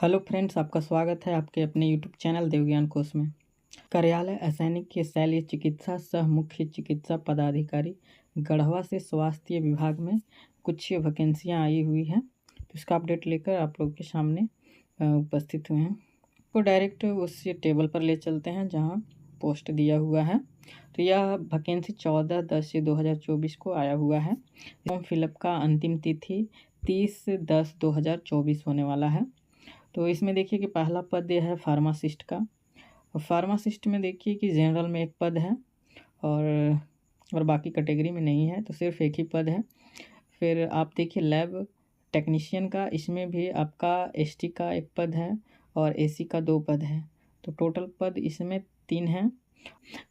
Hello friends, आपका स्वागत है आपके अपने यूट्यूब चैनल देवज्ञान कोश में। कार्यालय असैनिक के शल्य चिकित्सा सह मुख्य चिकित्सा पदाधिकारी गढ़वा से स्वास्थ्य विभाग में कुछ वैकेंसियां आई हुई हैं, तो इसका अपडेट लेकर आप लोगों के सामने उपस्थित हुए हैं। तो डायरेक्ट उस टेबल पर ले चलते हैं जहां पोस्ट दिया हुआ है। तो यह वैकेंसी 14/10/2024 को आया हुआ है। फॉर्म फिलअप का अंतिम तिथि 30/10/2024 होने वाला है। तो इसमें देखिए कि पहला पद यह है फार्मासिस्ट का। और फार्मासिस्ट में देखिए कि जनरल में एक पद है और बाकी कैटेगरी में नहीं है, तो सिर्फ एक ही पद है। फिर आप देखिए लैब टेक्नीशियन का, इसमें भी आपका एसटी का एक पद है और एसी का 2 पद है, तो टोटल पद इसमें 3 हैं।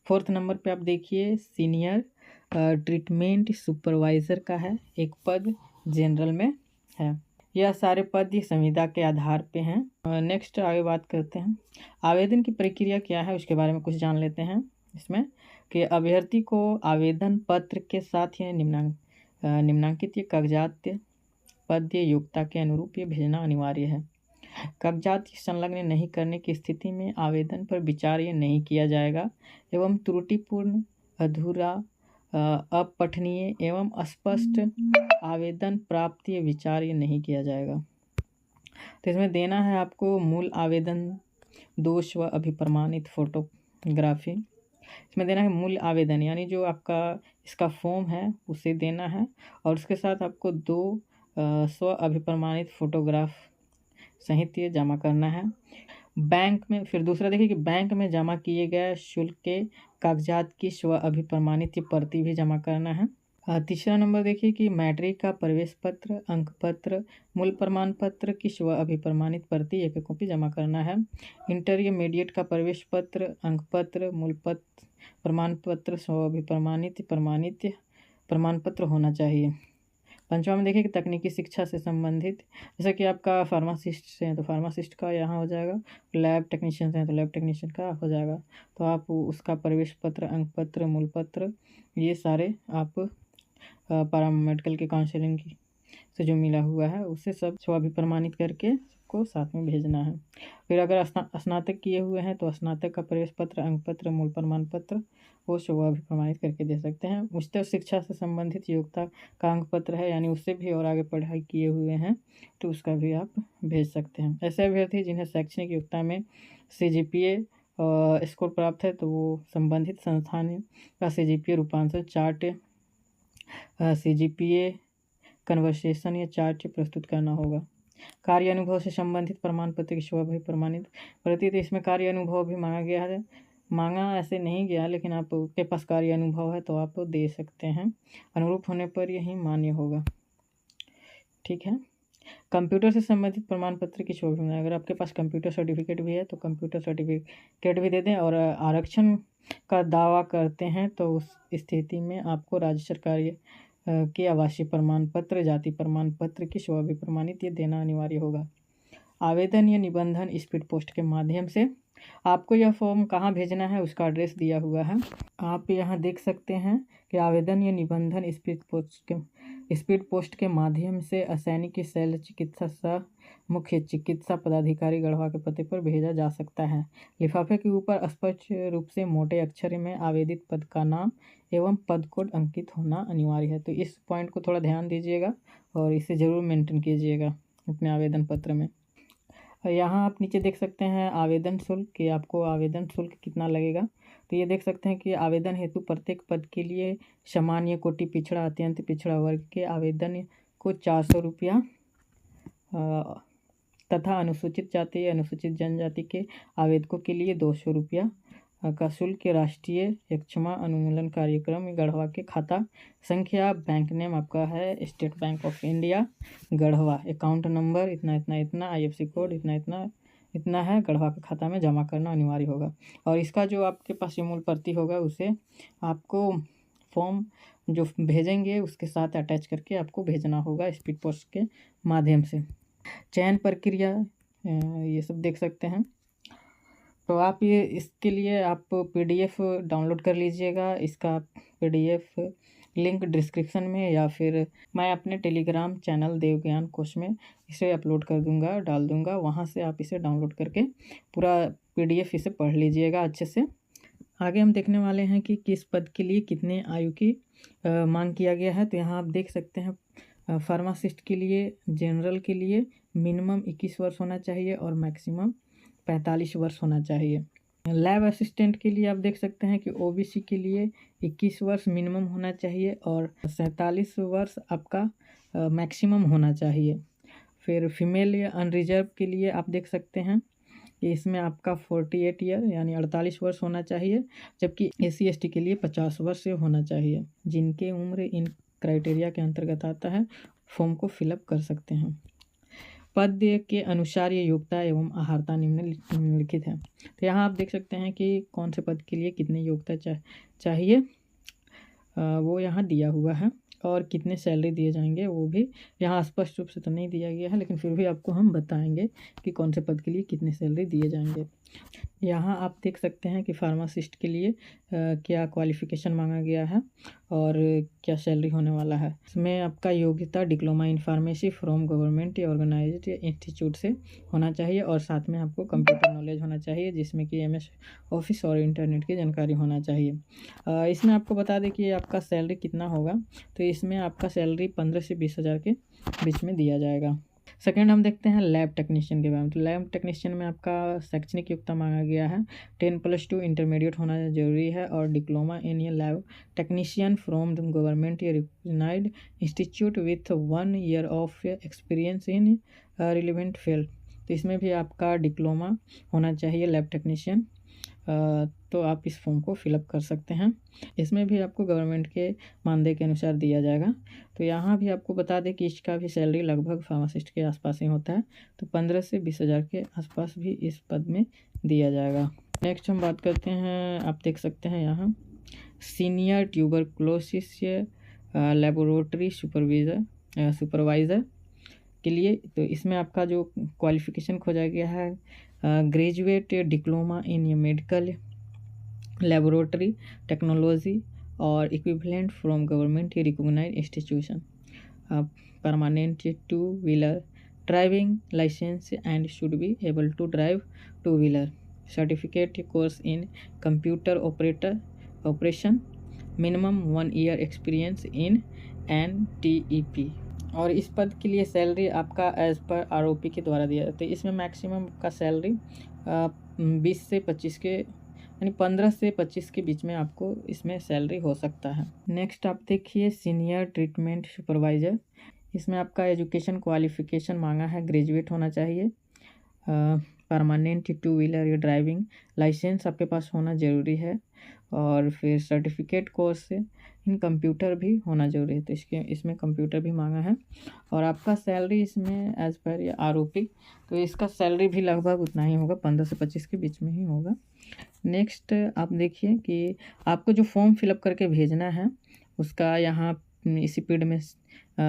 4th नंबर पे आप देखिए सीनियर ट्रीटमेंट सुपरवाइज़र का है, एक पद जनरल में है। यह सारे पद ही संविदा के आधार पे हैं। नेक्स्ट आगे बात करते हैं आवेदन की प्रक्रिया क्या है, उसके बारे में कुछ जान लेते हैं। इसमें कि अभ्यर्थी को आवेदन पत्र के साथ ही निम्नांकित ये कागजात पद योग्यता के अनुरूप ये भेजना अनिवार्य है। कागजात संलग्न नहीं करने की स्थिति में आवेदन पर विचार ये नहीं किया जाएगा एवं त्रुटिपूर्ण, अधूरा, अपठनीय एवं अस्पष्ट आवेदन प्राप्ति विचार ये नहीं किया जाएगा। तो इसमें देना है आपको मूल आवेदन दोष व अभिप्रमाणित फोटोग्राफी। इसमें देना है मूल आवेदन, यानी जो आपका इसका फॉर्म है उसे देना है और उसके साथ आपको 2 स्व अभिप्रमाणित फोटोग्राफ सहित ये जमा करना है। बैंक में फिर दूसरा देखिए कि बैंक में जमा किए गए शुल्क के कागजात की स्व अभिप्रमाणित प्रति भी जमा करना है। तीसरा नंबर देखिए कि मैट्रिक का प्रवेश पत्र, अंक पत्र, मूल प्रमाण पत्र की स्व अभिप्रमाणित प्रति एक कॉपी जमा करना है। इंटरमीडिएट का प्रवेश पत्र, अंक पत्र, मूल पत्र, प्रमाण पत्र, स्व अभिप्रमाणित प्रमाण पत्र होना चाहिए। 5वां में देखिए कि तकनीकी शिक्षा से संबंधित, जैसे कि आपका फार्मासिस्ट से हैं तो फार्मासिस्ट का यहाँ हो जाएगा, लैब टेक्नीशियन से हैं तो लैब टेक्नीशियन का हो जाएगा। तो आप उसका प्रवेश पत्र, अंक पत्र, मूल पत्र, ये सारे आप पैरामेडिकल के काउंसलिंग की से जो मिला हुआ है उसे सब स्वाभिप्रमाणित करके सबको साथ में भेजना है। फिर अगर स्नातक किए हुए हैं तो स्नातक का प्रवेश पत्र, अंक पत्र, मूल प्रमाण पत्र वो स्वाभिप्रमाणित करके दे सकते हैं। उच्चतर शिक्षा से संबंधित योग्यता का अंक पत्र है, यानी उससे भी और आगे पढ़ाई किए हुए हैं तो उसका भी आप भेज सकते हैं। ऐसे अभ्यर्थी जिन्हें शैक्षणिक योग्यता में CGPA स्कोर प्राप्त है तो वो संबंधित संस्थान का CGPA रूपांतर चार्ट, CGPA कन्वर्सेशन या चार्ट प्रस्तुत करना होगा। कार्य अनुभव से संबंधित प्रमाण पत्र की स्व प्रमाणित प्रति, तो इसमें कार्य अनुभव भी मांगा गया है, मांगा ऐसे नहीं गया, लेकिन आपके पास कार्य अनुभव है तो आप दे सकते हैं, अनुरूप होने पर यही मान्य होगा। ठीक है। कंप्यूटर से संबंधित प्रमाण पत्र की स्व, अगर आपके पास कंप्यूटर सर्टिफिकेट भी है तो कंप्यूटर सर्टिफिकेट भी दे दें। और आरक्षण का दावा करते हैं तो उस स्थिति में आपको राज्य सरकार के आवासीय प्रमाण पत्र, जाति प्रमाण पत्र की स्व प्रमाणित ये देना अनिवार्य होगा। आवेदन या निबंधन स्पीड पोस्ट के माध्यम से आपको यह फॉर्म कहाँ भेजना है उसका एड्रेस दिया हुआ है, आप यहाँ देख सकते हैं कि आवेदन या निबंधन स्पीड पोस्ट के माध्यम से असैनिक की शल्य चिकित्सा सह मुख्य चिकित्सा पदाधिकारी गढ़वा के पते पर भेजा जा सकता है। लिफाफे के ऊपर स्पष्ट रूप से मोटे अक्षर में आवेदित पद का नाम एवं पद कोड अंकित होना अनिवार्य है। तो इस पॉइंट को थोड़ा ध्यान दीजिएगा और इसे ज़रूर मेंटेन कीजिएगा अपने आवेदन पत्र में। यहाँ आप नीचे देख सकते हैं आवेदन शुल्क, कि आपको आवेदन शुल्क कितना लगेगा। तो ये देख सकते हैं कि आवेदन हेतु प्रत्येक पद के लिए सामान्य कोटि, पिछड़ा, अत्यंत पिछड़ा वर्ग के आवेदन को 400 रुपया तथा अनुसूचित जाति, अनुसूचित जनजाति के आवेदकों के लिए 200 रुपया का शुल्क राष्ट्रीय यक्षमा अनुमूलन कार्यक्रम गढ़वा के खाता संख्या, बैंक नेम आपका है state bank of India Garhwa, account number इतना इतना इतना, IFSC कोड इतना इतना इतना है, गढ़वा के खाता में जमा करना अनिवार्य होगा। और इसका जो आपके पास ये मूल प्रति होगा उसे आपको फॉर्म जो भेजेंगे उसके साथ अटैच करके आपको भेजना होगा स्पीड पोस्ट के माध्यम से। चयन प्रक्रिया ये सब देख सकते हैं। तो आप ये इसके लिए आप PDF डाउनलोड कर लीजिएगा। इसका PDF लिंक डिस्क्रिप्शन में या फिर मैं अपने टेलीग्राम चैनल देवज्ञान कोश में इसे अपलोड कर दूंगा, डाल दूंगा। वहाँ से आप इसे डाउनलोड करके पूरा PDF इसे पढ़ लीजिएगा अच्छे से। आगे हम देखने वाले हैं कि किस पद के लिए कितने आयु की मांग किया गया है। तो यहाँ आप देख सकते हैं फार्मासिस्ट के लिए, जनरल के लिए मिनिमम 21 वर्ष होना चाहिए और मैक्सिमम 45 वर्ष होना चाहिए। लैब असिस्टेंट के लिए आप देख सकते हैं कि OBC के लिए 21 वर्ष मिनिमम होना चाहिए और 47 वर्ष आपका मैक्सिमम होना चाहिए। फिर फीमेल या अनरिजर्व के लिए आप देख सकते हैं कि इसमें आपका 48 ईयर यानी 48 वर्ष होना चाहिए, जबकि SC ST के लिए 50 वर्ष होना चाहिए। जिनके उम्र इन क्राइटेरिया के अंतर्गत आता है फॉर्म को फिलअप कर सकते हैं। पद के अनुसार ये योग्यता एवं आहारता निम्नलिखित है। तो यहाँ आप देख सकते हैं कि कौन से पद के लिए कितनी योग्यता चाहिए वो यहाँ दिया हुआ है, और कितने सैलरी दिए जाएंगे वो भी यहाँ स्पष्ट रूप से तो नहीं दिया गया है, लेकिन फिर भी आपको हम बताएंगे कि कौन से पद के लिए कितने सैलरी दिए जाएंगे। यहाँ आप देख सकते हैं कि फार्मासिस्ट के लिए क्या क्वालिफ़िकेशन मांगा गया है और क्या सैलरी होने वाला है। इसमें आपका योग्यता diploma in pharmacy from government organized institute से होना चाहिए, और साथ में आपको कंप्यूटर नॉलेज होना चाहिए, जिसमें कि MS ऑफिस और इंटरनेट की जानकारी होना चाहिए। इसमें आपको बता दें कि आपका सैलरी कितना होगा। तो इसमें आपका सैलरी 15 से 20 हज़ार के बीच में दिया जाएगा। सेकेंड हम देखते हैं लैब टेक्नीशियन के बारे में। तो लैब टेक्नीशियन में आपका शैक्षणिक योग्यता मांगा गया है 10+2 इंटरमीडिएट होना जरूरी है, और diploma in a lab technician from the government recognized institute with 1 year of experience in relevant field. तो इसमें भी आपका डिप्लोमा होना चाहिए लैब टेक्नीशियन। तो आप इस फॉर्म को फिलअप कर सकते हैं। इसमें भी आपको गवर्नमेंट के मानदेय के अनुसार दिया जाएगा। तो यहाँ भी आपको बता दें कि इसका भी सैलरी लगभग फार्मासिस्ट के आसपास ही होता है। तो 15 से 20 हज़ार के आसपास भी इस पद में दिया जाएगा। नेक्स्ट हम बात करते हैं, आप देख सकते हैं यहाँ सीनियर ट्यूबरक्लोसिस लेबोरेटरी सुपरवाइज़र के लिए। तो इसमें आपका जो क्वालिफ़िकेशन खोजा गया है graduate diploma in medical laboratory technology or equivalent from government recognised institution, permanent two wheeler driving licence and should be able to drive two wheeler, certificate course in computer operation, minimum 1 year experience in NTEP। और इस पद के लिए salary आपका as per ROP के द्वारा दिया जाता है। इसमें मैक्सिमम का सैलरी 20 से 25 के यानी 15 से 25 के बीच में आपको इसमें सैलरी हो सकता है। नेक्स्ट आप देखिए सीनियर ट्रीटमेंट सुपरवाइज़र। इसमें आपका एजुकेशन क्वालिफ़िकेशन मांगा है ग्रेजुएट होना चाहिए, परमानेंट 2-व्हीलर या ड्राइविंग लाइसेंस आपके पास होना ज़रूरी है, और फिर सर्टिफिकेट कोर्स से इन कंप्यूटर भी होना ज़रूरी है। तो इसमें कंप्यूटर भी मांगा है, और आपका सैलरी इसमें एज पर या ROP, तो इसका सैलरी भी लगभग उतना ही होगा, 15 से 25 के बीच में ही होगा। नेक्स्ट आप देखिए कि आपको जो फॉर्म फिलअप करके भेजना है उसका यहाँ इसी पीड में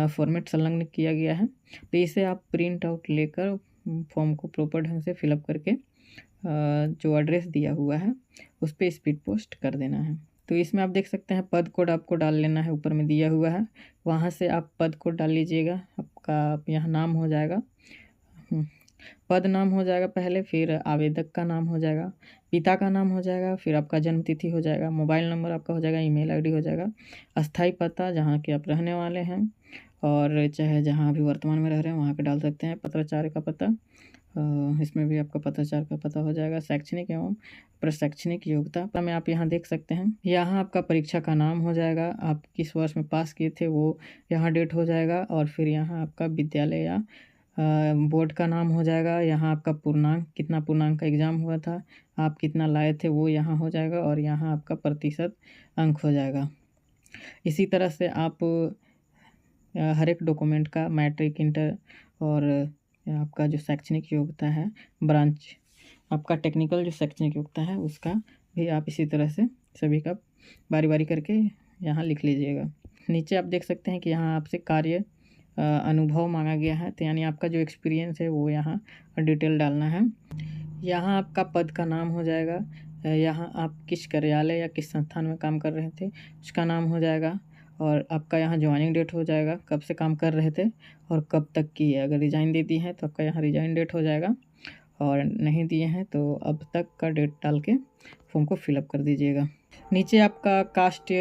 फॉर्मेट संलग्न किया गया है। तो इसे आप प्रिंट आउट लेकर फॉर्म को प्रॉपर ढंग से फिलअप करके जो एड्रेस दिया हुआ है उस पर स्पीड पोस्ट कर देना है। तो इसमें आप देख सकते हैं पद कोड आपको डाल लेना है, ऊपर में दिया हुआ है, वहाँ से आप पद कोड डाल लीजिएगा। आपका यहाँ नाम हो जाएगा, पद नाम हो जाएगा पहले, फिर आवेदक का नाम हो जाएगा, पिता का नाम हो जाएगा, फिर आपका जन्म तिथि हो जाएगा, मोबाइल नंबर आपका हो जाएगा, ईमेल ID हो जाएगा, अस्थाई पता जहाँ के आप रहने वाले हैं, और चाहे जहाँ अभी वर्तमान में रह रहे हैं वहाँ पे डाल सकते हैं, पत्राचार्य का पता, इसमें भी आपका पत्राचार्य का पता हो जाएगा। शैक्षणिक एवं प्रशैक्षणिक योग्यता में आप यहाँ देख सकते हैं, यहाँ आपका परीक्षा का नाम हो जाएगा, आप किस वर्ष में पास किए थे वो यहाँ डेट हो जाएगा, और फिर यहाँ आपका विद्यालय या बोर्ड का नाम हो जाएगा, यहाँ आपका पूर्णांक कितना पूर्णांक का एग्ज़ाम हुआ था, आप कितना लाए थे वो यहाँ हो जाएगा, और यहाँ आपका प्रतिशत अंक हो जाएगा। इसी तरह से आप हर एक डॉक्यूमेंट का मैट्रिक, इंटर और आपका जो शैक्षणिक योग्यता है ब्रांच, आपका टेक्निकल जो शैक्षणिक योग्यता है उसका भी आप इसी तरह से सभी का बारी बारी करके यहाँ लिख लीजिएगा। नीचे आप देख सकते हैं कि यहाँ आपसे कार्य अनुभव मांगा गया है, तो यानी आपका जो एक्सपीरियंस है वो यहाँ डिटेल डालना है। यहाँ आपका पद का नाम हो जाएगा, यहाँ आप किस कार्यालय या किस संस्थान में काम कर रहे थे उसका नाम हो जाएगा, और आपका यहाँ ज्वाइनिंग डेट हो जाएगा, कब से काम कर रहे थे और कब तक की है। अगर रिज़ाइन दे दी है तो आपका यहाँ रिज़ाइन डेट हो जाएगा, और नहीं दिए हैं तो अब तक का डेट डाल के फॉर्म को फिलअप कर दीजिएगा। नीचे आपका कास्ट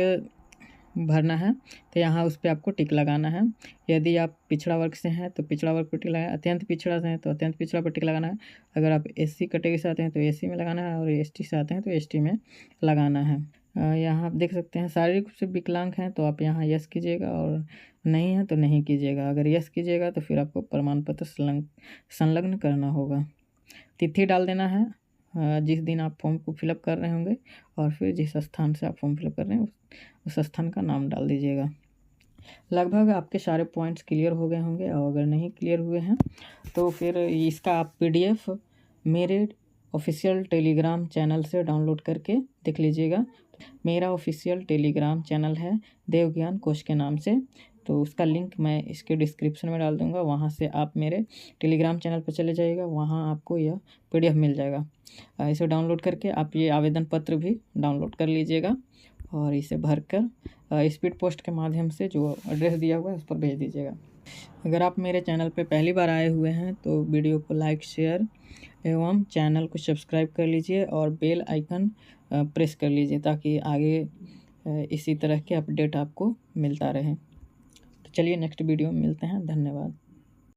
भरना है, तो यहाँ उस पर आपको टिक लगाना है। यदि आप पिछड़ा वर्ग से हैं तो पिछड़ा वर्ग पर टिक लगाना है, अत्यंत पिछड़ा से हैं तो अत्यंत पिछड़ा पर टिक लगाना है। अगर आप एससी कैटेगरी से आते हैं तो एससी में लगाना है, और एसटी से आते हैं तो एसटी में लगाना है। यहाँ आप देख सकते हैं शारीरिक रूप से विकलांग हैं तो आप यहाँ यस कीजिएगा, और नहीं है तो नहीं कीजिएगा। अगर यस कीजिएगा तो फिर आपको प्रमाण पत्र संलग्न करना होगा। तिथि डाल देना है जिस दिन आप फॉर्म को फिलअप कर रहे होंगे, और फिर जिस स्थान से आप फॉर्म फिलअप कर रहे हैं उस स्थान का नाम डाल दीजिएगा। लगभग आपके सारे पॉइंट्स क्लियर हो गए होंगे, और अगर नहीं क्लियर हुए हैं तो फिर इसका आप PDF मेरे ऑफिशियल टेलीग्राम चैनल से डाउनलोड करके देख लीजिएगा। मेरा ऑफिशियल टेलीग्राम चैनल है देवज्ञान कोश के नाम से, तो उसका लिंक मैं इसके डिस्क्रिप्शन में डाल दूंगा। वहाँ से आप मेरे टेलीग्राम चैनल पर चले जाइएगा, वहाँ आपको यह PDF मिल जाएगा। इसे डाउनलोड करके आप ये आवेदन पत्र भी डाउनलोड कर लीजिएगा, और इसे भरकर स्पीड पोस्ट के माध्यम से जो एड्रेस दिया हुआ है उस पर भेज दीजिएगा। अगर आप मेरे चैनल पे पहली बार आए हुए हैं तो वीडियो को लाइक, शेयर एवं चैनल को सब्सक्राइब कर लीजिए, और बेल आइकन प्रेस कर लीजिए, ताकि आगे इसी तरह के अपडेट आपको मिलता रहे। तो चलिए नेक्स्ट वीडियो में मिलते हैं। धन्यवाद।